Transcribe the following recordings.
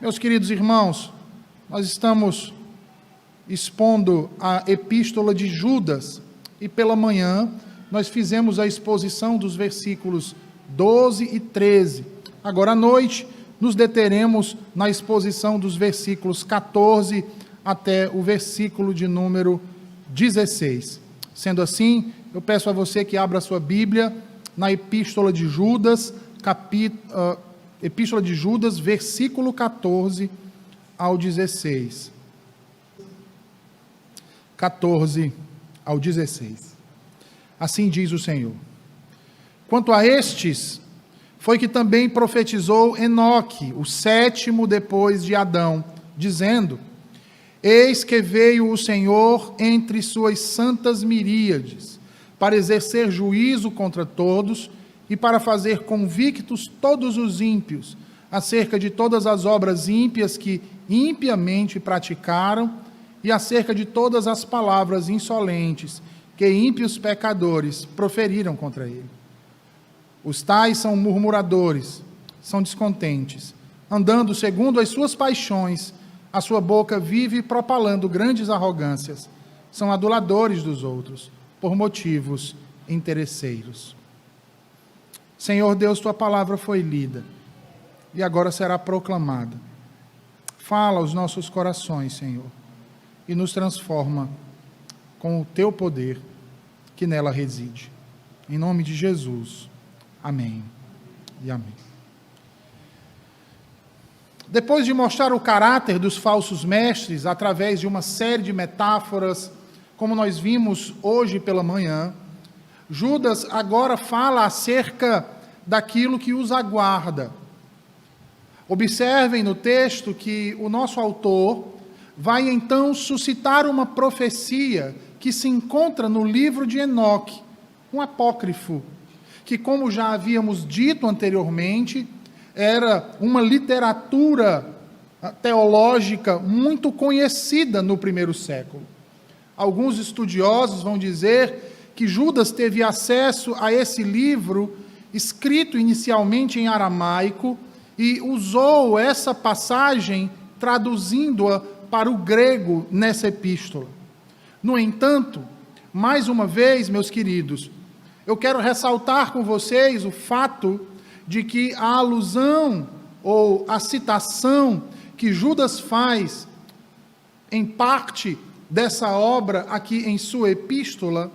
Meus queridos irmãos, nós estamos expondo a Epístola de Judas e pela manhã nós fizemos a exposição dos versículos 12 e 13. Agora à noite nos deteremos na exposição dos versículos 14 até o versículo de número 16. Sendo assim, eu peço a você que abra a sua Bíblia na Epístola de Judas, Epístola de Judas, versículo 14 ao 16. 14 ao 16. Assim diz o Senhor: quanto a estes, foi que também profetizou Enoque, o sétimo depois de Adão, dizendo: eis que veio o Senhor entre suas santas miríades, para exercer juízo contra todos, e para fazer convictos todos os ímpios, acerca de todas as obras ímpias que impiamente praticaram, e acerca de todas as palavras insolentes que ímpios pecadores proferiram contra ele. Os tais são murmuradores, são descontentes, andando segundo as suas paixões, a sua boca vive propalando grandes arrogâncias, são aduladores dos outros, por motivos interesseiros. Senhor Deus, tua palavra foi lida e agora será proclamada. Fala aos nossos corações, Senhor, e nos transforma com o teu poder que nela reside. Em nome de Jesus. Amém e amém. Depois de mostrar o caráter dos falsos mestres através de uma série de metáforas, como nós vimos hoje pela manhã, Judas agora fala acerca daquilo que os aguarda. Observem no texto que o nosso autor vai então suscitar uma profecia que se encontra no livro de Enoque, um apócrifo, que, como já havíamos dito anteriormente, era uma literatura teológica muito conhecida no primeiro século. Alguns estudiosos vão dizer que Judas teve acesso a esse livro, escrito inicialmente em aramaico, e usou essa passagem traduzindo-a para o grego nessa epístola. No entanto, mais uma vez, meus queridos, eu quero ressaltar com vocês o fato de que a alusão ou a citação que Judas faz em parte dessa obra aqui em sua epístola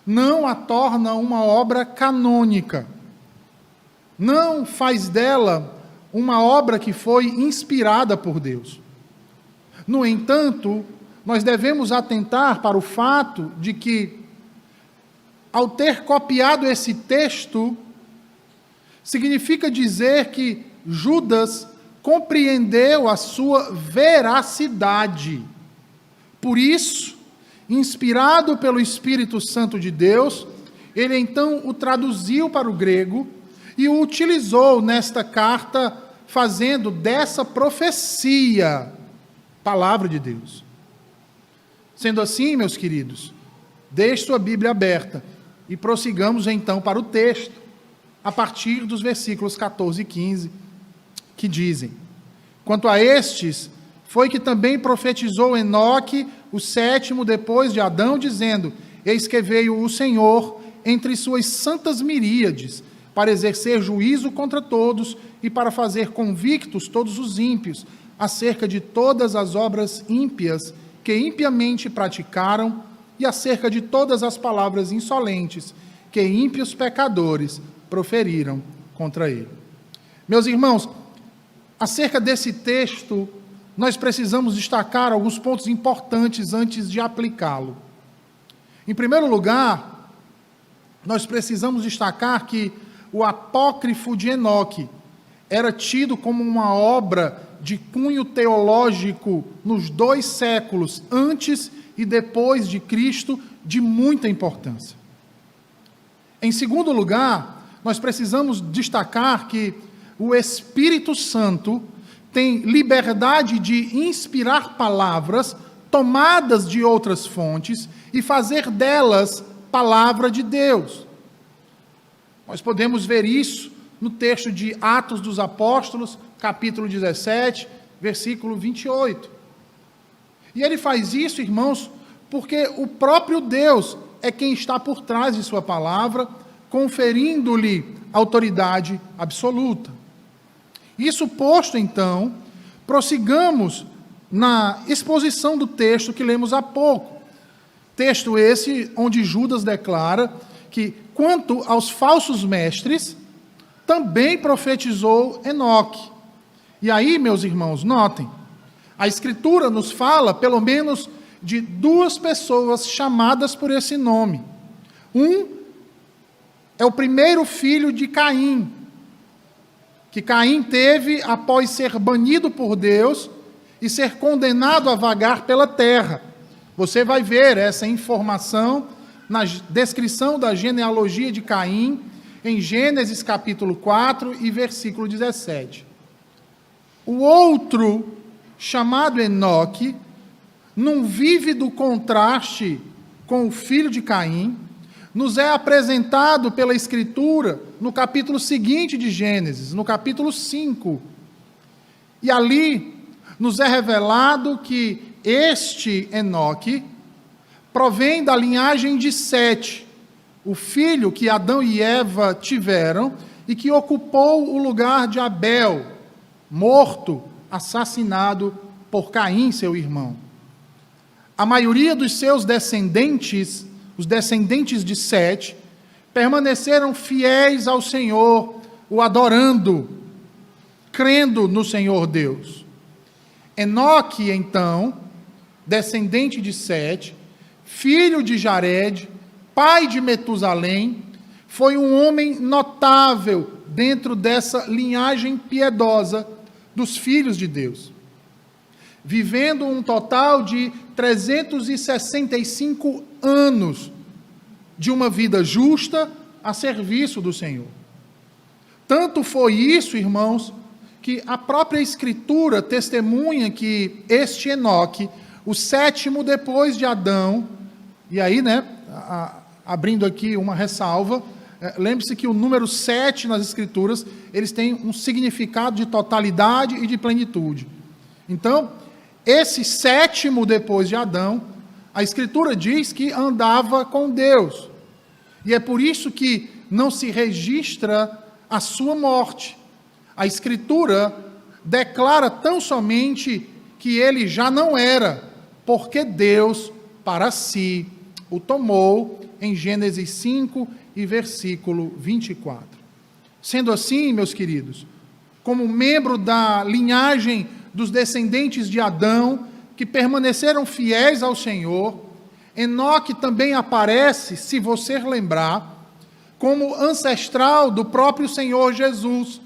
não a torna uma obra canônica. Não faz dela uma obra que foi inspirada por Deus. No entanto, nós devemos atentar para o fato de que, ao ter copiado esse texto, significa dizer que Judas compreendeu a sua veracidade. Por isso, inspirado pelo Espírito Santo de Deus, ele então o traduziu para o grego e o utilizou nesta carta, fazendo dessa profecia palavra de Deus. Sendo assim, meus queridos, deixe sua Bíblia aberta e prossigamos então para o texto, a partir dos versículos 14 e 15, que dizem: quanto a estes, foi que também profetizou Enoque, o sétimo depois de Adão, dizendo: eis que veio o Senhor entre suas santas miríades, para exercer juízo contra todos e para fazer convictos todos os ímpios, acerca de todas as obras ímpias que impiamente praticaram, e acerca de todas as palavras insolentes que ímpios pecadores proferiram contra ele. Meus irmãos, acerca desse texto, nós precisamos destacar alguns pontos importantes antes de aplicá-lo. Em primeiro lugar, nós precisamos destacar que o apócrifo de Enoque era tido como uma obra de cunho teológico nos 2 séculos, antes e depois de Cristo, de muita importância. Em segundo lugar, nós precisamos destacar que o Espírito Santo tem liberdade de inspirar palavras tomadas de outras fontes e fazer delas palavra de Deus. Nós podemos ver isso no texto de Atos dos Apóstolos, capítulo 17, versículo 28. E ele faz isso, irmãos, porque o próprio Deus é quem está por trás de sua palavra, conferindo-lhe autoridade absoluta. Isso posto, então, prossigamos na exposição do texto que lemos há pouco. Texto esse onde Judas declara que, quanto aos falsos mestres, também profetizou Enoque. E aí, meus irmãos, notem, a Escritura nos fala, pelo menos, de duas pessoas chamadas por esse nome. Um é o primeiro filho de Caim, que Caim teve após ser banido por Deus e ser condenado a vagar pela terra. Você vai ver essa informação na descrição da genealogia de Caim, em Gênesis capítulo 4 e versículo 17. O outro, chamado Enoque, num vívido contraste com o filho de Caim, nos é apresentado pela Escritura no capítulo seguinte de Gênesis, no capítulo 5. E ali nos é revelado que este Enoque provém da linhagem de Sete, o filho que Adão e Eva tiveram e que ocupou o lugar de Abel, morto, assassinado por Caim, seu irmão. A maioria dos seus descendentes, os descendentes de Sete, permaneceram fiéis ao Senhor, o adorando, crendo no Senhor Deus. Enoque, então, descendente de Sete, filho de Jared, pai de Metusalém, foi um homem notável dentro dessa linhagem piedosa dos filhos de Deus, vivendo um total de 365 anos de uma vida justa a serviço do Senhor. Tanto foi isso, irmãos, que a própria Escritura testemunha que este Enoque, o sétimo depois de Adão, e aí, abrindo aqui uma ressalva, lembre-se que o número 7 nas Escrituras, eles têm um significado de totalidade e de plenitude. Então, esse sétimo depois de Adão, a Escritura diz que andava com Deus. E é por isso que não se registra a sua morte. A Escritura declara tão somente que ele já não era, porque Deus, para si, o tomou, em Gênesis 5 e versículo 24. Sendo assim, meus queridos, como membro da linhagem dos descendentes de Adão, que permaneceram fiéis ao Senhor, Enoque também aparece, se você lembrar, como ancestral do próprio Senhor Jesus,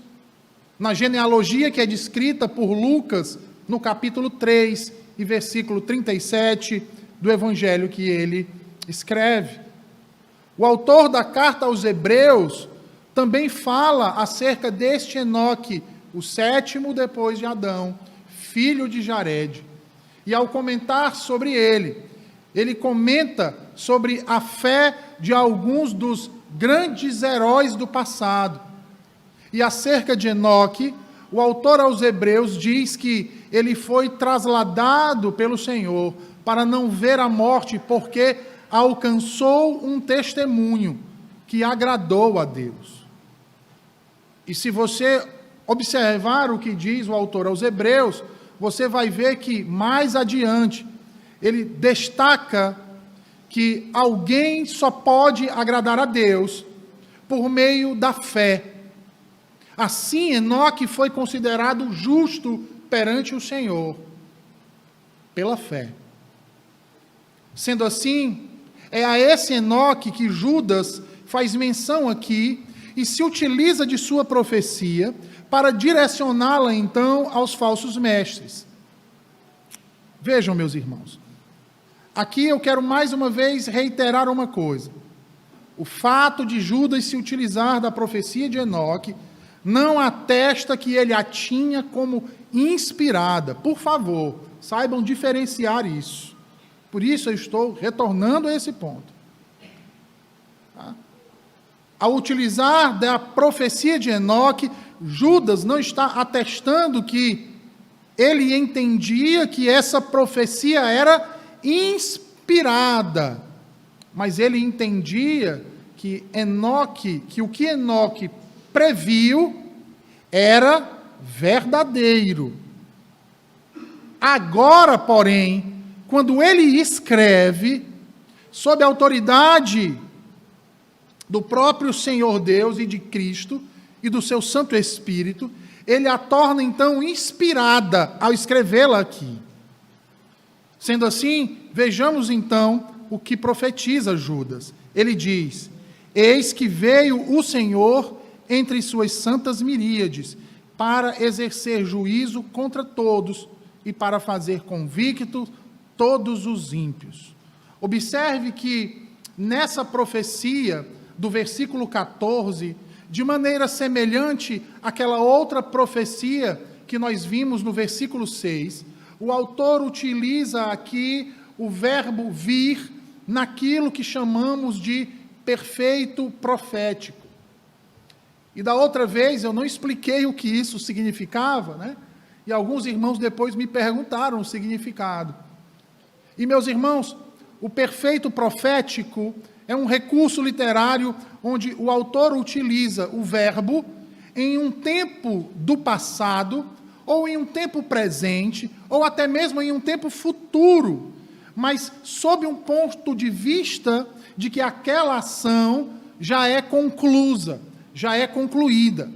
na genealogia que é descrita por Lucas, no capítulo 3 e versículo 37 do evangelho que ele escreve. O autor da carta aos Hebreus também fala acerca deste Enoque, o sétimo depois de Adão, filho de Jared. E ao comentar sobre ele comenta sobre a fé de alguns dos grandes heróis do passado. E acerca de Enoque, o autor aos Hebreus diz que ele foi trasladado pelo Senhor para não ver a morte, porque alcançou um testemunho que agradou a Deus. E se você observar o que diz o autor aos Hebreus, você vai ver que mais adiante ele destaca que alguém só pode agradar a Deus por meio da fé. Assim, Enoque foi considerado justo perante o Senhor, pela fé. Sendo assim, é a esse Enoque que Judas faz menção aqui e se utiliza de sua profecia para direcioná-la, então, aos falsos mestres. Vejam, meus irmãos, aqui eu quero mais uma vez reiterar uma coisa. O fato de Judas se utilizar da profecia de Enoque não atesta que ele a tinha como inspirada. Por favor, saibam diferenciar isso. Por isso eu estou retornando a esse ponto. Tá? Ao utilizar da profecia de Enoque, Judas não está atestando que ele entendia que essa profecia era inspirada, mas ele entendia que o que Enoque previu era verdadeiro. Agora, porém, quando ele escreve, sob a autoridade do próprio Senhor Deus e de Cristo e do seu Santo Espírito, ele a torna então inspirada ao escrevê-la aqui. Sendo assim, vejamos então o que profetiza Judas. Ele diz: eis que veio o Senhor entre suas santas miríades, para exercer juízo contra todos e para fazer convictos todos os ímpios. Observe que nessa profecia do versículo 14, de maneira semelhante àquela outra profecia que nós vimos no versículo 6, o autor utiliza aqui o verbo vir naquilo que chamamos de perfeito profético. E da outra vez eu não expliquei o que isso significava, né? E alguns irmãos depois me perguntaram o significado. E, meus irmãos, o perfeito profético é um recurso literário onde o autor utiliza o verbo em um tempo do passado, ou em um tempo presente, ou até mesmo em um tempo futuro, mas sob um ponto de vista de que aquela ação já é conclusa, já é concluída.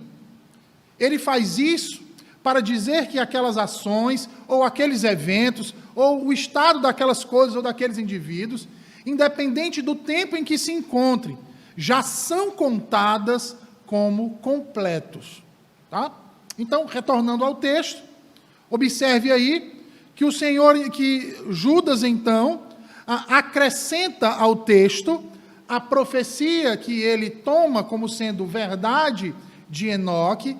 Ele faz isso para dizer que aquelas ações, ou aqueles eventos, ou o estado daquelas coisas ou daqueles indivíduos, independente do tempo em que se encontrem, já são contadas como completos. Tá? Então, retornando ao texto, observe aí que Judas, então, acrescenta ao texto a profecia que ele toma como sendo verdade de Enoque,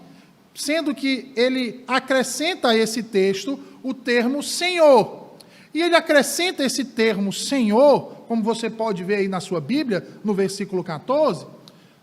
sendo que ele acrescenta a esse texto o termo Senhor. E ele acrescenta esse termo Senhor, como você pode ver aí na sua Bíblia, no versículo 14,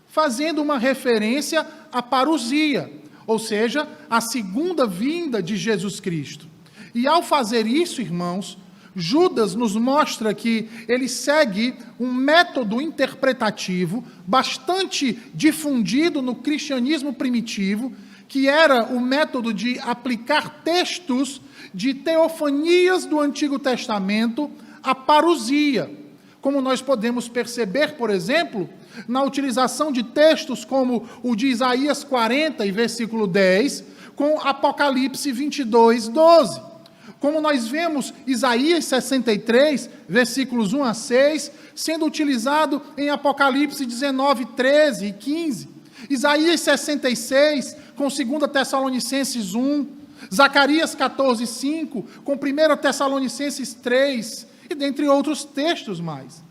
fazendo uma referência à parousia, ou seja, à segunda vinda de Jesus Cristo. E ao fazer isso, irmãos, Judas nos mostra que ele segue um método interpretativo bastante difundido no cristianismo primitivo, que era o método de aplicar textos de teofanias do Antigo Testamento à parousia, como nós podemos perceber, por exemplo, na utilização de textos como o de Isaías 40, e versículo 10, com Apocalipse 22, 12. Como nós vemos Isaías 63, versículos 1 a 6, sendo utilizado em Apocalipse 19, 13 e 15. Isaías 66, com 2 Tessalonicenses 1. Zacarias 14, 5, com 1 Tessalonicenses 3, e dentre outros textos mais.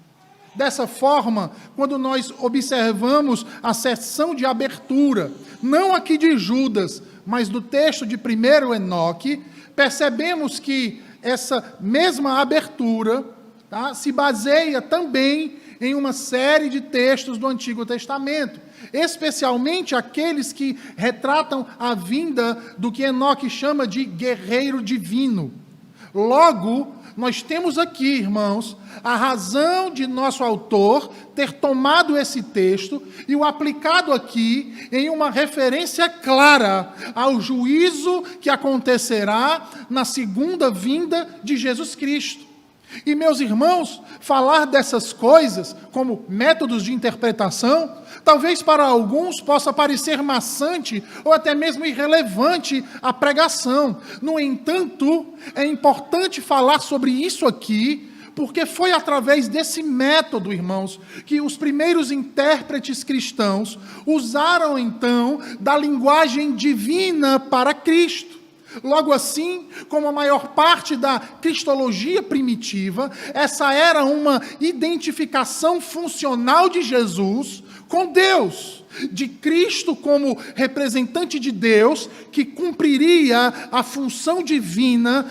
Dessa forma, quando nós observamos a seção de abertura, não aqui de Judas, mas do texto de 1 Enoque, percebemos que essa mesma abertura, tá, se baseia também em uma série de textos do Antigo Testamento, especialmente aqueles que retratam a vinda do que Enoque chama de guerreiro divino. Logo, nós temos aqui, irmãos, a razão de nosso autor ter tomado esse texto e o aplicado aqui em uma referência clara ao juízo que acontecerá na segunda vinda de Jesus Cristo. E, meus irmãos, falar dessas coisas como métodos de interpretação, talvez para alguns possa parecer maçante ou até mesmo irrelevante a pregação. No entanto, é importante falar sobre isso aqui, porque foi através desse método, irmãos, que os primeiros intérpretes cristãos usaram, então, da linguagem divina para Cristo. Logo assim, como a maior parte da cristologia primitiva, essa era uma identificação funcional de Jesus com Deus, de Cristo como representante de Deus, que cumpriria a função divina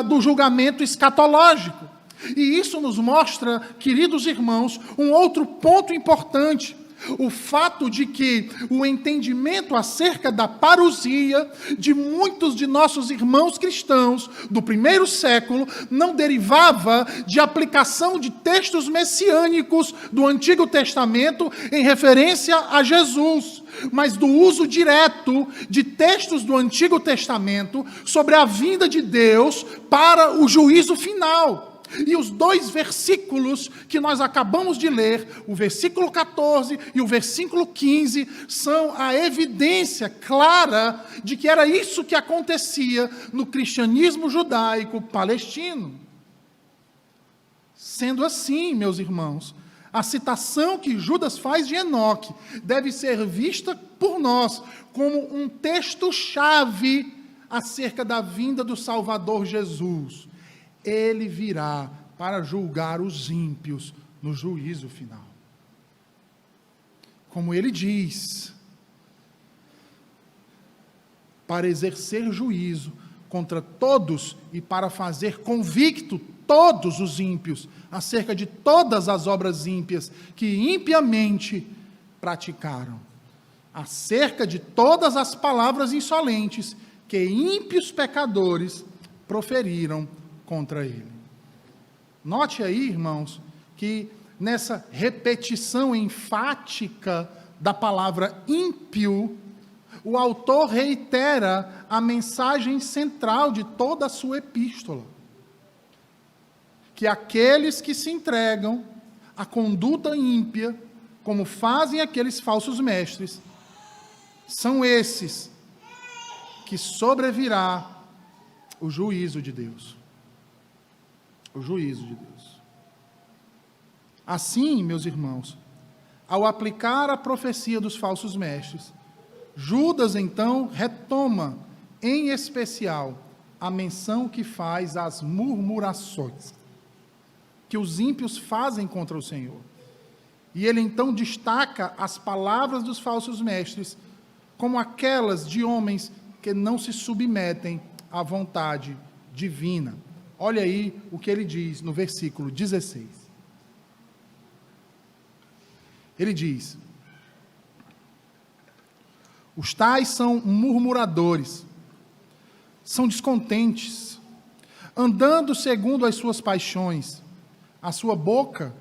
do julgamento escatológico. E isso nos mostra, queridos irmãos, um outro ponto importante. O fato de que o entendimento acerca da parousia de muitos de nossos irmãos cristãos do primeiro século não derivava de aplicação de textos messiânicos do Antigo Testamento em referência a Jesus, mas do uso direto de textos do Antigo Testamento sobre a vinda de Deus para o juízo final. E os dois versículos que nós acabamos de ler, o versículo 14 e o versículo 15, são a evidência clara de que era isso que acontecia no cristianismo judaico palestino. Sendo assim, meus irmãos, a citação que Judas faz de Enoque deve ser vista por nós como um texto-chave acerca da vinda do Salvador Jesus. Ele virá para julgar os ímpios no juízo final. Como ele diz, para exercer juízo contra todos e para fazer convicto todos os ímpios acerca de todas as obras ímpias que impiamente praticaram, acerca de todas as palavras insolentes que ímpios pecadores proferiram contra ele. Note aí, irmãos, que nessa repetição enfática da palavra ímpio, o autor reitera a mensagem central de toda a sua epístola, que aqueles que se entregam à conduta ímpia, como fazem aqueles falsos mestres, são esses que sobrevirá o juízo de Deus. O juízo de Deus. Assim, meus irmãos, ao aplicar a profecia dos falsos mestres, Judas, então, retoma, em especial, a menção que faz às murmurações que os ímpios fazem contra o Senhor. E ele, então, destaca as palavras dos falsos mestres como aquelas de homens que não se submetem à vontade divina. Olha aí o que ele diz no versículo 16. Ele diz: os tais são murmuradores, são descontentes, andando segundo as suas paixões. A sua boca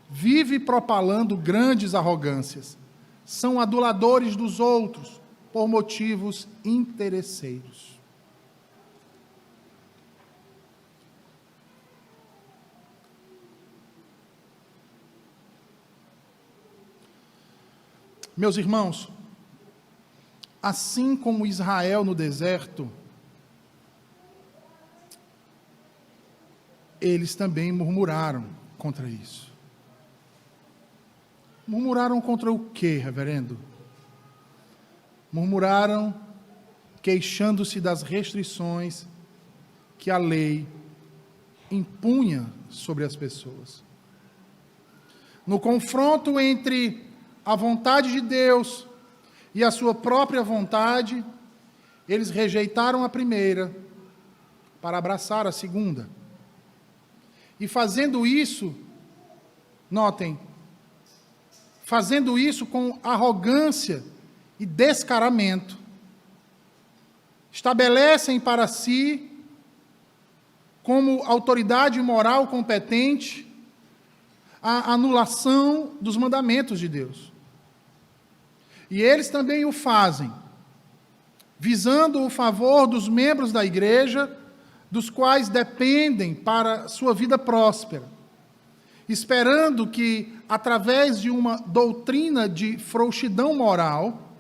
vive propalando grandes arrogâncias. São aduladores dos outros por motivos interesseiros. Meus irmãos, assim como Israel no deserto, eles também murmuraram contra isso. Murmuraram contra o quê, reverendo? Murmuraram queixando-se das restrições que a lei impunha sobre as pessoas. No confronto entre a vontade de Deus e a sua própria vontade, eles rejeitaram a primeira para abraçar a segunda. E fazendo isso, notem, fazendo isso com arrogância e descaramento, estabelecem para si, como autoridade moral competente, a anulação dos mandamentos de Deus. E eles também o fazem, visando o favor dos membros da igreja, dos quais dependem para sua vida próspera, esperando que, através de uma doutrina de frouxidão moral,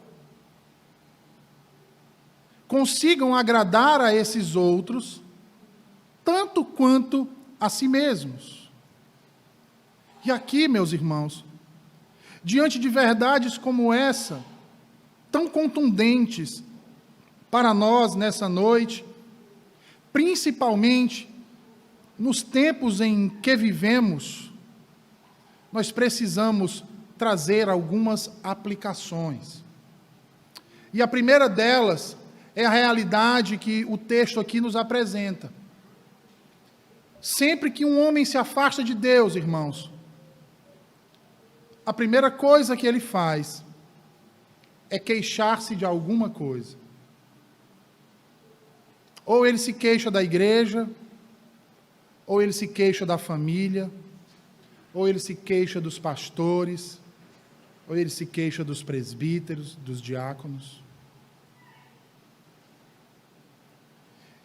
consigam agradar a esses outros, tanto quanto a si mesmos. E aqui, meus irmãos, diante de verdades como essa, tão contundentes para nós nessa noite, principalmente nos tempos em que vivemos, nós precisamos trazer algumas aplicações. E a primeira delas é a realidade que o texto aqui nos apresenta. Sempre que um homem se afasta de Deus, irmãos, a primeira coisa que ele faz é queixar-se de alguma coisa. Ou ele se queixa da igreja, ou ele se queixa da família, ou ele se queixa dos pastores, ou ele se queixa dos presbíteros, dos diáconos.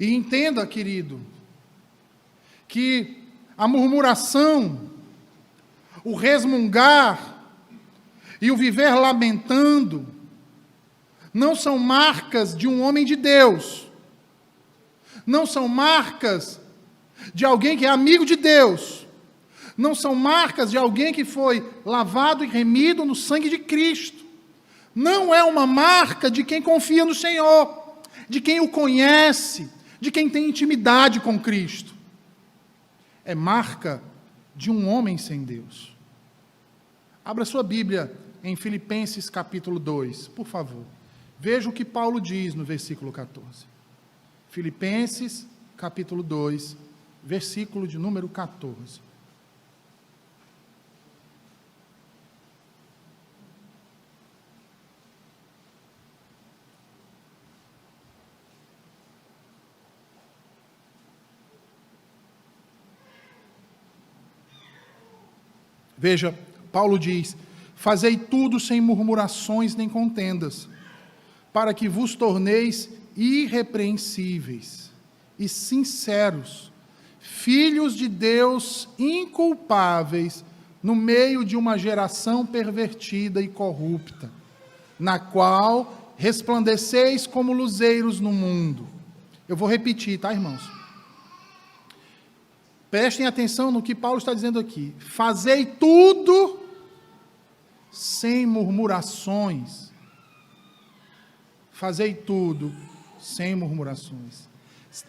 E entenda, querido, que a murmuração, o resmungar e o viver lamentando não são marcas de um homem de Deus, não são marcas de alguém que é amigo de Deus, não são marcas de alguém que foi lavado e remido no sangue de Cristo, não é uma marca de quem confia no Senhor, de quem o conhece, de quem tem intimidade com Cristo. É marca de um homem sem Deus. Abra sua Bíblia em Filipenses capítulo 2, por favor. Veja o que Paulo diz no versículo 14. Filipenses capítulo 2, versículo de número 14. Veja, Paulo diz: fazei tudo sem murmurações nem contendas, para que vos torneis irrepreensíveis e sinceros, filhos de Deus inculpáveis, no meio de uma geração pervertida e corrupta, na qual resplandeceis como luzeiros no mundo. Eu vou repetir, tá, irmãos? Prestem atenção no que Paulo está dizendo aqui. Fazei tudo sem murmurações. Fazei tudo sem murmurações.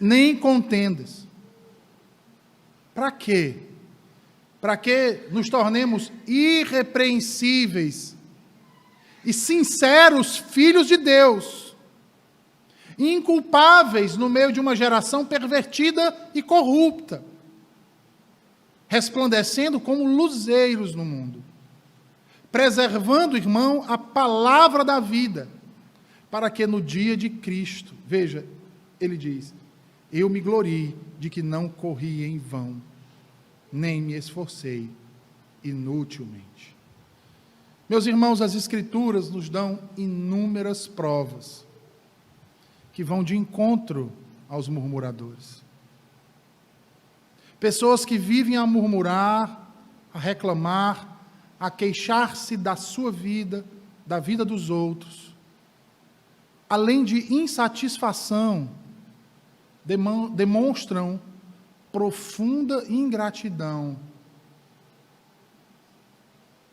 Nem contendas. Para quê? Para que nos tornemos irrepreensíveis e sinceros filhos de Deus, inculpáveis no meio de uma geração pervertida e corrupta, resplandecendo como luzeiros no mundo, preservando, irmão, a palavra da vida, para que no dia de Cristo, veja, ele diz: eu me glorie de que não corri em vão, nem me esforcei inutilmente. Meus irmãos, as Escrituras nos dão inúmeras provas que vão de encontro aos murmuradores. Pessoas que vivem a murmurar, a reclamar, a queixar-se da sua vida, da vida dos outros, além de insatisfação, demonstram profunda ingratidão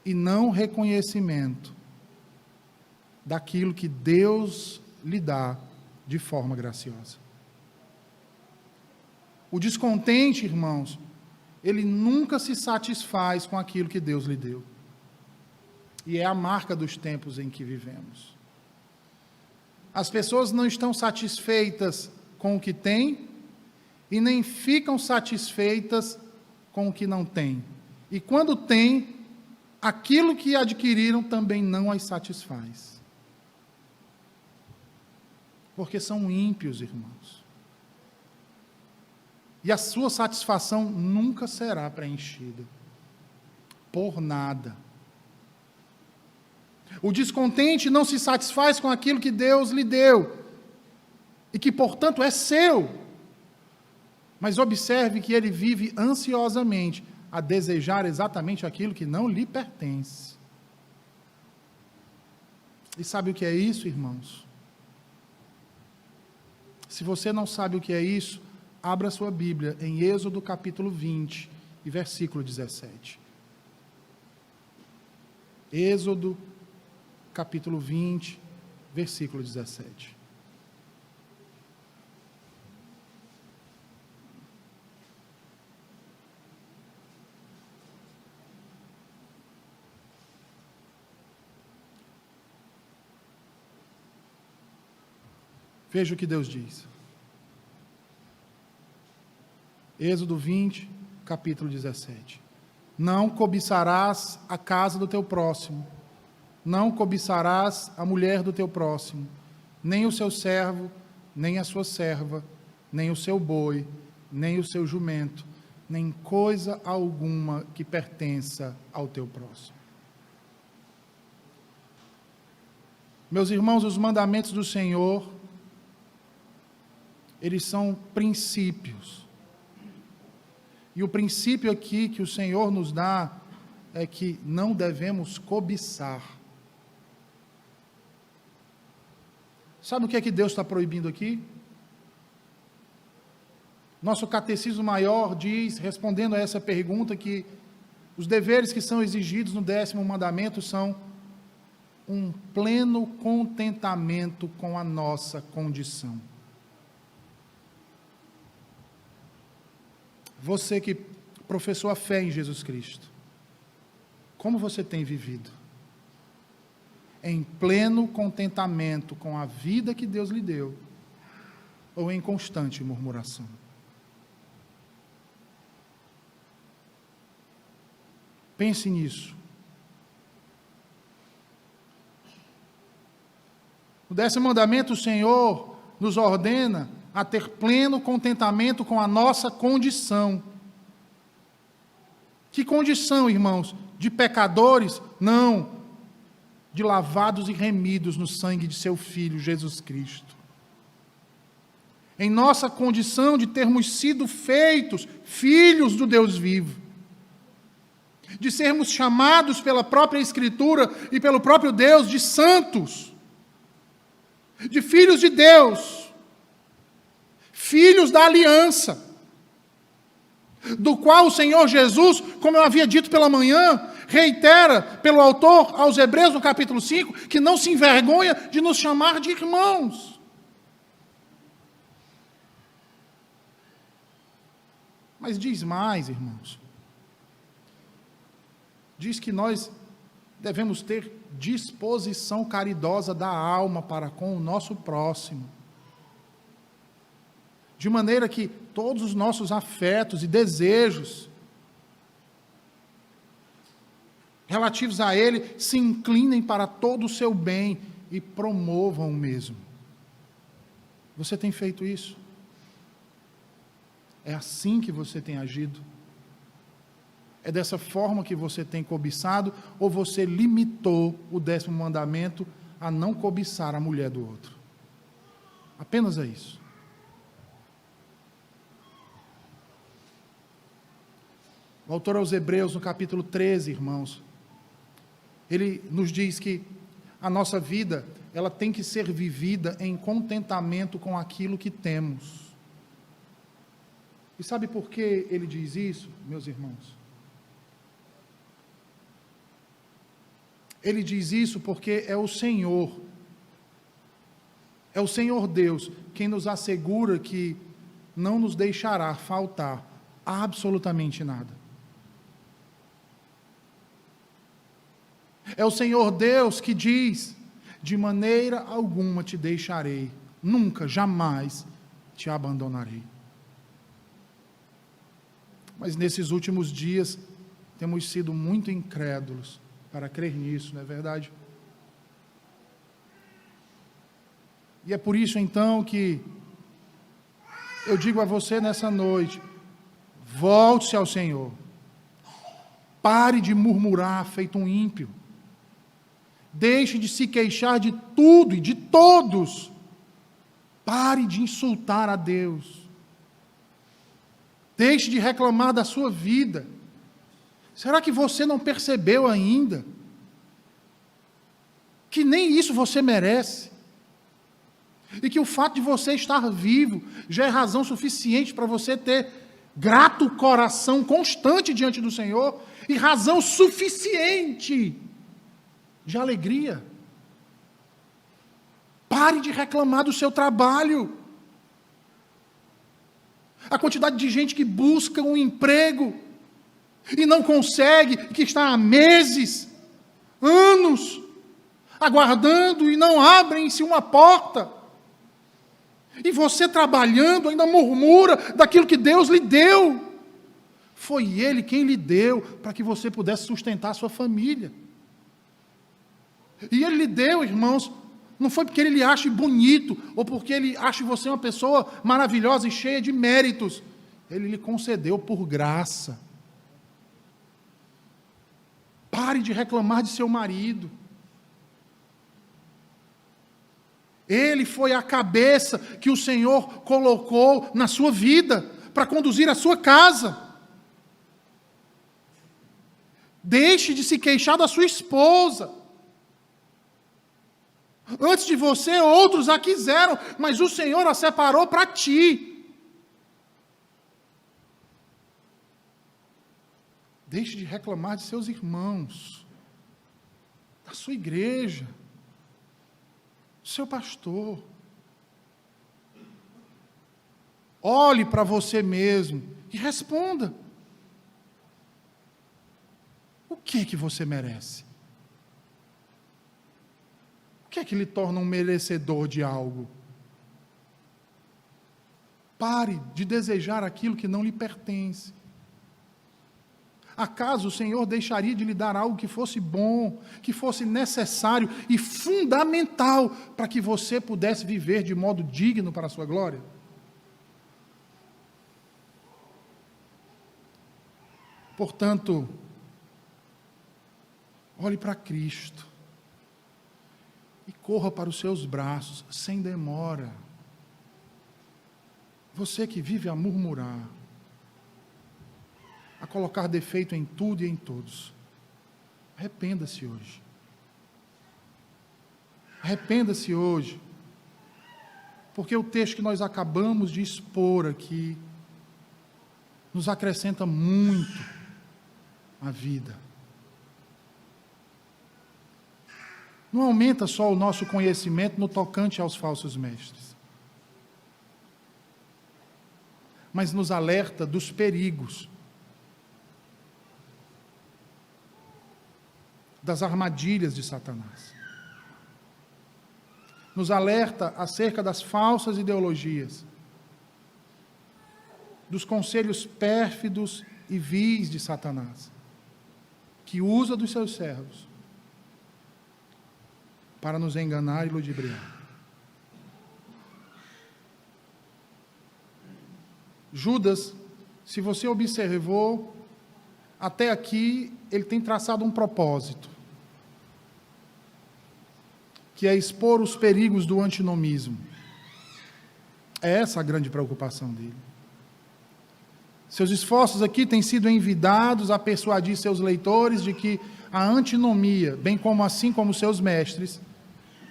e não reconhecimento daquilo que Deus lhe dá de forma graciosa. O descontente, irmãos, ele nunca se satisfaz com aquilo que Deus lhe deu. E é a marca dos tempos em que vivemos. As pessoas não estão satisfeitas com o que têm e nem ficam satisfeitas com o que não têm. E quando têm, aquilo que adquiriram também não as satisfaz. Porque são ímpios, irmãos. E a sua satisfação nunca será preenchida. Por nada. O descontente não se satisfaz com aquilo que Deus lhe deu. E que, portanto, é seu. Mas observe que ele vive ansiosamente a desejar exatamente aquilo que não lhe pertence. E sabe o que é isso, irmãos? Se você não sabe o que é isso, abra sua Bíblia em Êxodo capítulo 20 e versículo 17. Êxodo capítulo 20, versículo 17. Veja o que Deus diz. Êxodo 20, capítulo 17. Não cobiçarás a casa do teu próximo, não cobiçarás a mulher do teu próximo, nem o seu servo, nem a sua serva, nem o seu boi, nem o seu jumento, nem coisa alguma que pertença ao teu próximo. Meus irmãos, os mandamentos do Senhor, eles são princípios. E o princípio aqui que o Senhor nos dá é que não devemos cobiçar. Sabe o que é que Deus está proibindo aqui? Nosso catecismo maior diz, respondendo a essa pergunta, que os deveres que são exigidos no 10º mandamento são um pleno contentamento com a nossa condição. Você que professou a fé em Jesus Cristo, como você tem vivido? Em pleno contentamento com a vida que Deus lhe deu, ou em constante murmuração? Pense nisso. No 10º mandamento, o Senhor nos ordena a ter pleno contentamento com a nossa condição. Que condição, irmãos? De pecadores? Não. De lavados e remidos no sangue de seu Filho, Jesus Cristo. Em nossa condição de termos sido feitos filhos do Deus vivo. De sermos chamados pela própria Escritura e pelo próprio Deus de santos. De filhos de Deus. Filhos da aliança, do qual o Senhor Jesus, como eu havia dito pela manhã, reitera pelo autor aos Hebreus no capítulo 5, que não se envergonha de nos chamar de irmãos. Mas diz mais, irmãos. Diz que nós devemos ter disposição caridosa da alma para com o nosso próximo. De maneira que todos os nossos afetos e desejos relativos a Ele se inclinem para todo o seu bem e promovam o mesmo. Você tem feito isso? É assim que você tem agido? É dessa forma que você tem cobiçado? Ou você limitou o 10º mandamento a não cobiçar a mulher do outro? Apenas é isso. O autor aos Hebreus, no capítulo 13, irmãos, ele nos diz que a nossa vida, ela tem que ser vivida em contentamento com aquilo que temos. E sabe por que ele diz isso, meus irmãos? Ele diz isso porque é o Senhor Deus quem nos assegura que não nos deixará faltar absolutamente nada. É o Senhor Deus que diz: de maneira alguma te deixarei, nunca, jamais te abandonarei. Mas nesses últimos dias temos sido muito incrédulos para crer nisso, não é verdade? E é por isso então que eu digo a você nessa noite: volte-se ao Senhor, pare de murmurar feito um ímpio. Deixe de se queixar de tudo e de todos. Pare de insultar a Deus. Deixe de reclamar da sua vida. Será que você não percebeu ainda que nem isso você merece? E que o fato de você estar vivo já é razão suficiente para você ter grato coração constante diante do Senhor e razão suficiente de alegria. Pare de reclamar do seu trabalho. A quantidade de gente que busca um emprego e não consegue, que está há meses, anos, aguardando e não abrem-se uma porta. E você trabalhando ainda murmura daquilo que Deus lhe deu. Foi Ele quem lhe deu para que você pudesse sustentar a sua família. E Ele lhe deu, irmãos, não foi porque Ele lhe ache bonito, ou porque Ele ache você uma pessoa maravilhosa e cheia de méritos. Ele lhe concedeu por graça. Pare de reclamar de seu marido. Ele foi a cabeça que o Senhor colocou na sua vida para conduzir a sua casa. Deixe de se queixar da sua esposa. Antes de você, outros a quiseram, mas o Senhor a separou para ti. Deixe de reclamar de seus irmãos, da sua igreja, do seu pastor. Olhe para você mesmo e responda. O que você merece? O que lhe torna um merecedor de algo? Pare de desejar aquilo que não lhe pertence. Acaso o Senhor deixaria de lhe dar algo que fosse bom, que fosse necessário e fundamental para que você pudesse viver de modo digno para a sua glória? Portanto, olhe para Cristo e corra para os seus braços, sem demora. Você que vive a murmurar, a colocar defeito em tudo e em todos, arrependa-se hoje. Arrependa-se hoje, porque o texto que nós acabamos de expor aqui nos acrescenta muito à vida. Não aumenta só o nosso conhecimento no tocante aos falsos mestres, mas nos alerta dos perigos, das armadilhas de Satanás. Nos alerta acerca das falsas ideologias, dos conselhos pérfidos e vis de Satanás, que usa dos seus servos para nos enganar e ludibriar. Judas, se você observou, até aqui ele tem traçado um propósito, que é expor os perigos do antinomismo. É essa a grande preocupação dele. Seus esforços aqui têm sido envidados a persuadir seus leitores de que a antinomia, bem como assim como seus mestres,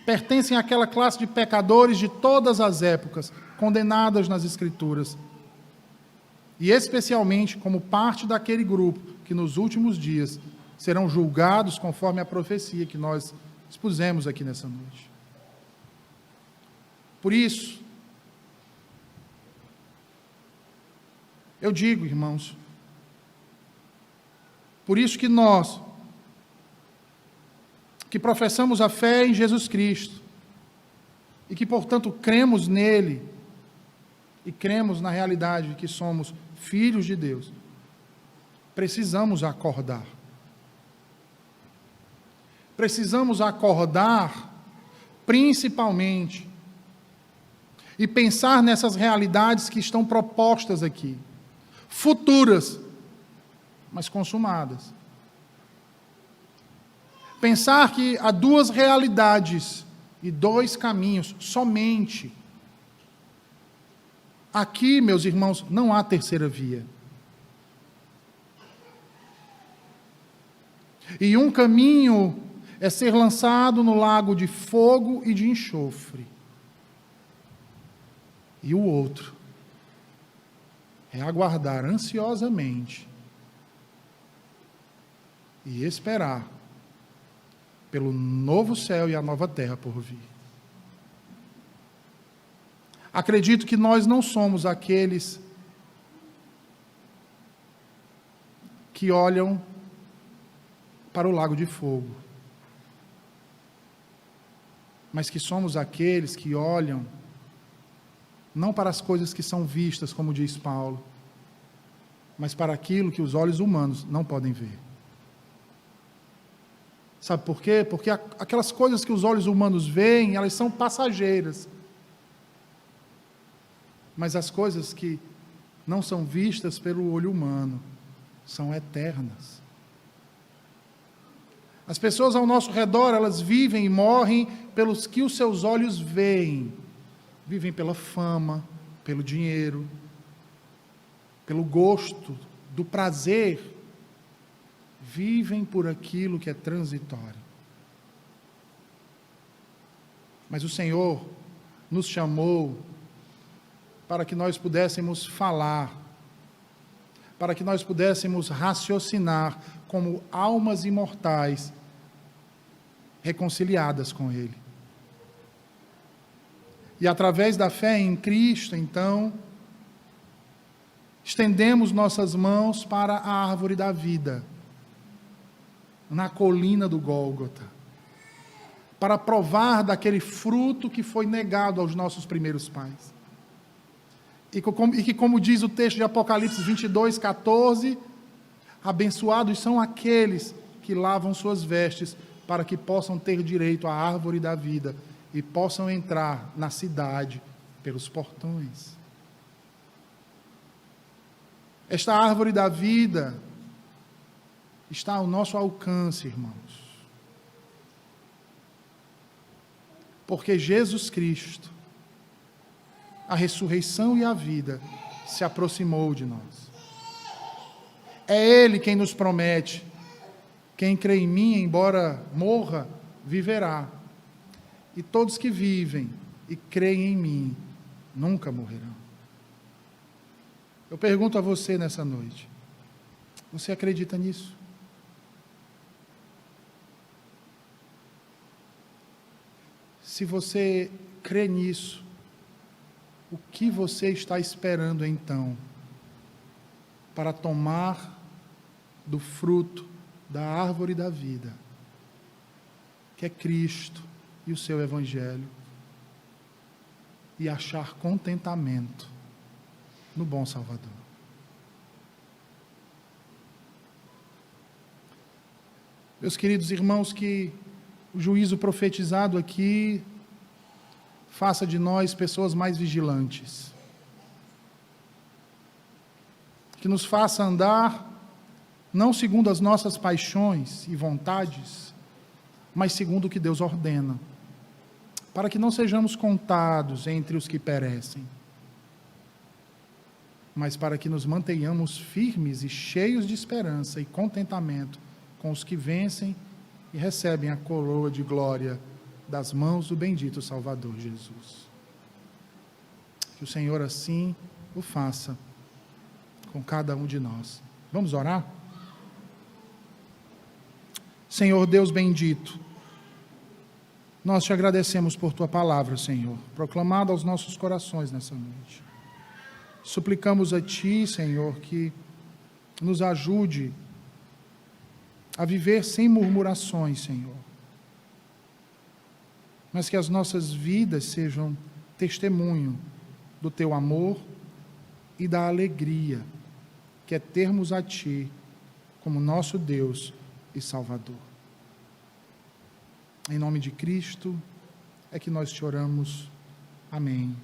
pertencem àquela classe de pecadores de todas as épocas, condenadas nas Escrituras, e especialmente como parte daquele grupo que nos últimos dias serão julgados conforme a profecia que nós expusemos aqui nessa noite. Por isso, eu digo, irmãos, por isso que nós, que professamos a fé em Jesus Cristo, e que, portanto, cremos nele, e cremos na realidade de que somos filhos de Deus, precisamos acordar. Precisamos acordar, principalmente, e pensar nessas realidades que estão propostas aqui, futuras, mas consumadas. Pensar que há duas realidades e dois caminhos, somente. Aqui, meus irmãos, não há terceira via. E um caminho é ser lançado no lago de fogo e de enxofre. E o outro é aguardar ansiosamente e esperar pelo novo céu e a nova terra por vir. Acredito que nós não somos aqueles que olham para o lago de fogo, mas que somos aqueles que olham não para as coisas que são vistas, como diz Paulo, mas para aquilo que os olhos humanos não podem ver. Sabe por quê? Porque aquelas coisas que os olhos humanos veem, elas são passageiras. Mas as coisas que não são vistas pelo olho humano são eternas. As pessoas ao nosso redor, elas vivem e morrem pelos que os seus olhos veem. Vivem pela fama, pelo dinheiro, pelo gosto, do prazer. Vivem por aquilo que é transitório. Mas o Senhor nos chamou para que nós pudéssemos falar, para que nós pudéssemos raciocinar como almas imortais, reconciliadas com Ele. E através da fé em Cristo, então, estendemos nossas mãos para a árvore da vida, na colina do Gólgota, para provar daquele fruto que foi negado aos nossos primeiros pais. E que, como diz o texto de Apocalipse 22, 14, abençoados são aqueles que lavam suas vestes, para que possam ter direito à árvore da vida e possam entrar na cidade pelos portões. Esta árvore da vida está ao nosso alcance, irmãos. Porque Jesus Cristo, a ressurreição e a vida, se aproximou de nós. É Ele quem nos promete: quem crê em mim, embora morra, viverá. E todos que vivem e creem em mim, nunca morrerão. Eu pergunto a você nessa noite: você acredita nisso? Se você crê nisso, o que você está esperando então para tomar do fruto da árvore da vida, que é Cristo e o seu Evangelho, e achar contentamento no bom Salvador? Meus queridos irmãos, que o juízo profetizado aqui faça de nós pessoas mais vigilantes, que nos faça andar não segundo as nossas paixões e vontades, mas segundo o que Deus ordena, para que não sejamos contados entre os que perecem, mas para que nos mantenhamos firmes e cheios de esperança e contentamento com os que vencem e recebem a coroa de glória das mãos do bendito Salvador Jesus. Que o Senhor assim o faça com cada um de nós. Vamos orar? Senhor Deus bendito, nós te agradecemos por tua palavra, Senhor, proclamada aos nossos corações nessa noite. Suplicamos a ti, Senhor, que nos ajude a viver sem murmurações, Senhor, mas que as nossas vidas sejam testemunho do teu amor e da alegria que é termos a ti como nosso Deus e Salvador. Em nome de Cristo é que nós te oramos. Amém.